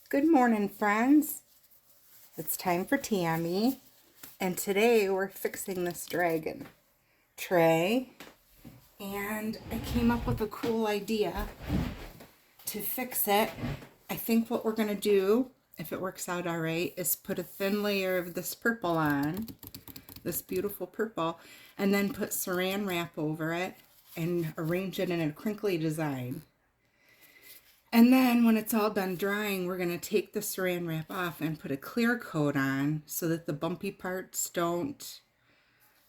Good morning, friends. It's time for Tammy, and today we're fixing this dragon tray, and I came up with a cool idea to fix it. I think what we're going to do, if it works out all right, is put a thin layer of this purple on, this beautiful purple, and then put saran wrap over it and arrange it in a crinkly design. And then when it's all done drying, we're going to take the saran wrap off and put a clear coat on so that the bumpy parts don't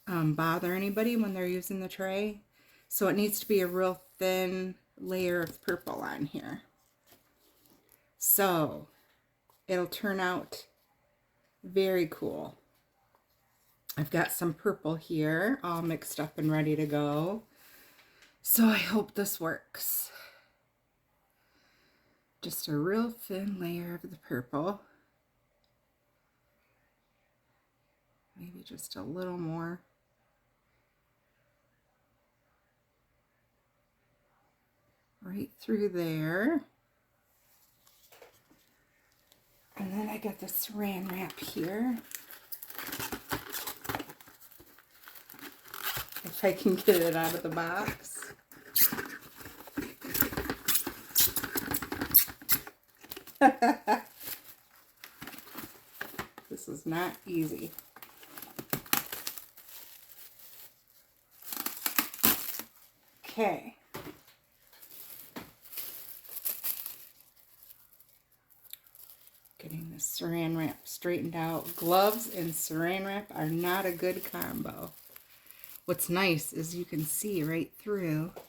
bother anybody when they're using the tray. So it needs to be a real thin layer of purple on here. So it'll turn out very cool. I've got some purple here all mixed up and ready to go. So I hope this works. Just a real thin layer of the purple. Maybe just a little more. Right through there. And then I got the saran wrap here. If I can get it out of the box. This is not easy. Okay. Getting the saran wrap straightened out. Gloves and saran wrap are not a good combo. What's nice is you can see right through. I'm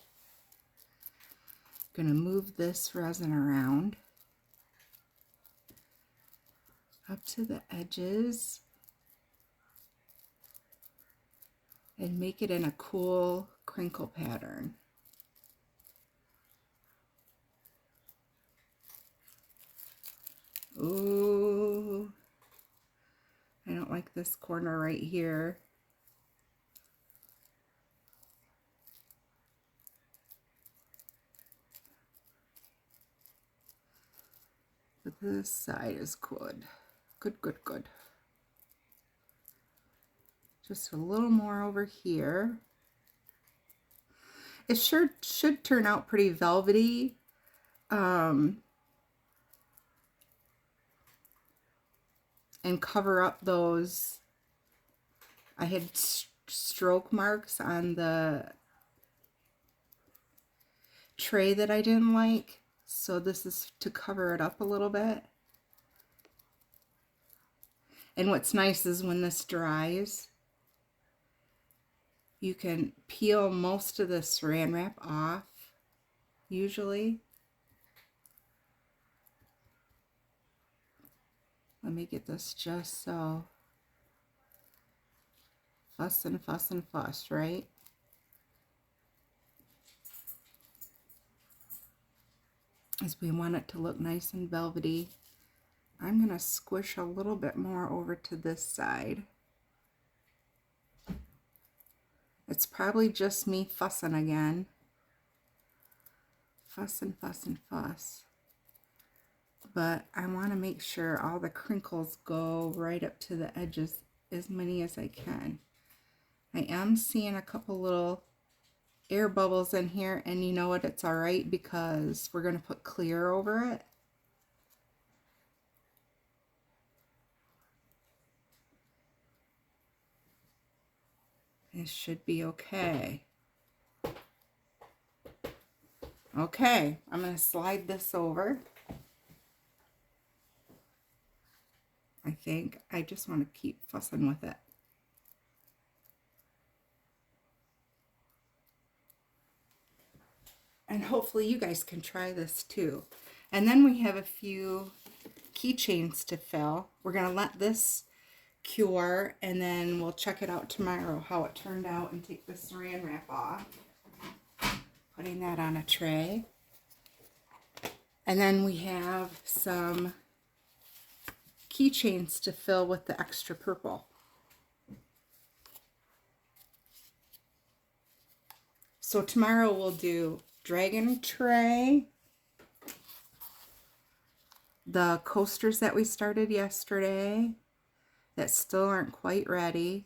going to move this resin around up to the edges and make it in a cool crinkle pattern. Ooh, I don't like this corner right here. But this side is good. Good. Just a little more over here. It sure should turn out pretty velvety. And cover up those. I had stroke marks on the tray that I didn't like. So this is to cover it up a little bit. And what's nice is when this dries, you can peel most of the saran wrap off, usually. Let me get this just so. Fuss and fuss and fuss, right? As we want it to look nice and velvety. I'm going to squish a little bit more over to this side. It's probably just me fussing again. Fuss and fuss and fuss. But I want to make sure all the crinkles go right up to the edges, as many as I can. I am seeing a couple little air bubbles in here, and you know what? It's all right because we're going to put clear over it. It should be okay. Okay, I'm going to slide this over. I think I just want to keep fussing with it. And hopefully you guys can try this too. And then we have a few keychains to fill. We're going to let this cure, and then we'll check it out tomorrow how it turned out and take the saran wrap off. Putting that on a tray. And then we have some keychains to fill with the extra purple. So tomorrow we'll do dragon tray, the coasters that we started yesterday that still aren't quite ready,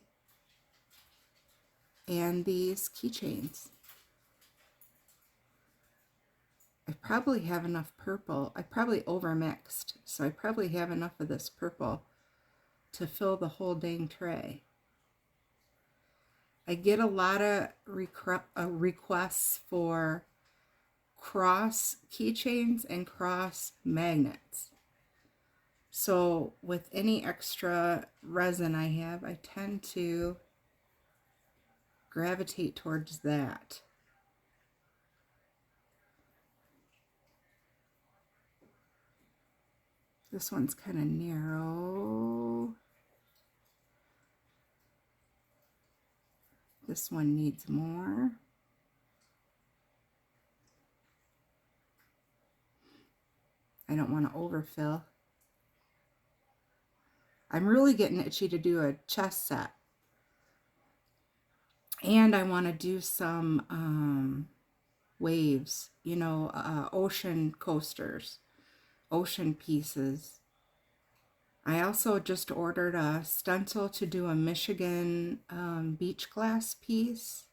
and these keychains. I probably have enough purple. I probably overmixed, so I probably have enough of this purple to fill the whole dang tray. I get a lot of requests for cross keychains and cross magnets. So with any extra resin I have, I tend to gravitate towards that. This one's kind of narrow. This one needs more. I don't want to overfill. I'm really getting itchy to do a chest set. And I want to do some waves, you know, ocean coasters, ocean pieces. I also just ordered a stencil to do a Michigan beach glass piece.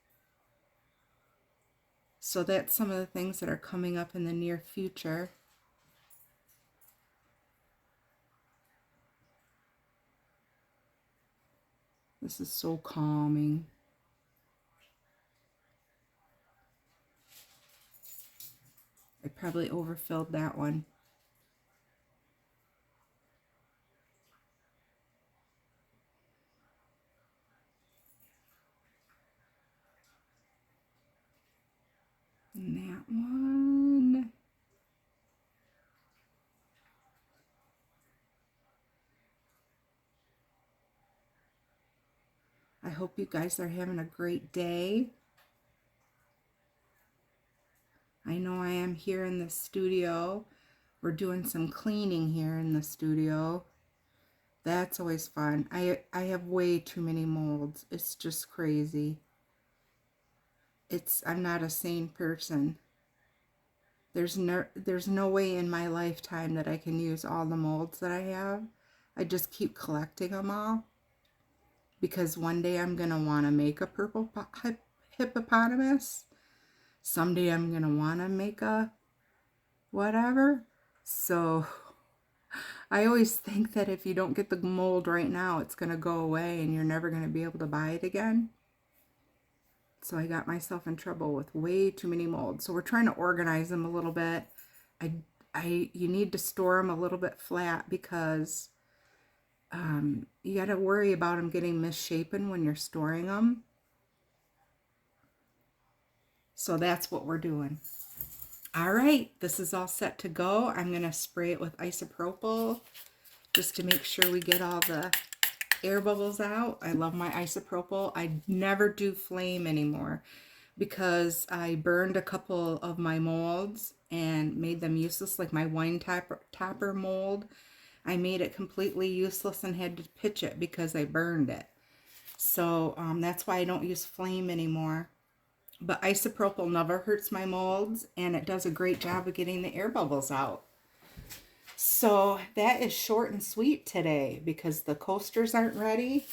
So that's some of the things that are coming up in the near future. This is so calming. I probably overfilled that one. And that one. I hope you guys are having a great day. I know I am here in the studio. We're doing some cleaning here in the studio. That's always fun. I have way too many molds. It's just crazy. I'm not a sane person. There's no way in my lifetime that I can use all the molds that I have. I just keep collecting them all. Because one day I'm going to want to make a purple hippopotamus. Someday I'm going to want to make a whatever. So I always think that if you don't get the mold right now, it's going to go away and you're never going to be able to buy it again. So I got myself in trouble with way too many molds. So we're trying to organize them a little bit. You need to store them a little bit flat because you got to worry about them getting misshapen when you're storing them. So that's what we're doing. All right, this is all set to go. I'm going to spray it with isopropyl just to make sure we get all the air bubbles out. I love my isopropyl. I never do flame anymore because I burned a couple of my molds and made them useless, like my wine topper mold. I made it completely useless and had to pitch it because I burned it. So that's why I don't use flame anymore. But isopropyl never hurts my molds, and it does a great job of getting the air bubbles out. So that is short and sweet today because the coasters aren't ready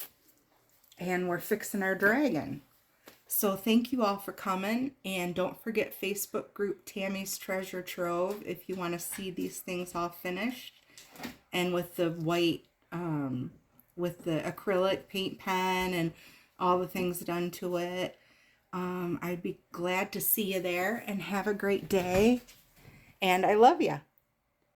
and we're fixing our dragon. So thank you all for coming, and don't forget Facebook group Tammy's Treasure Trove if you want to see these things all finished and with the white, with the acrylic paint pen and all the things done to it. I'd be glad to see you there, and have a great day, and I love you.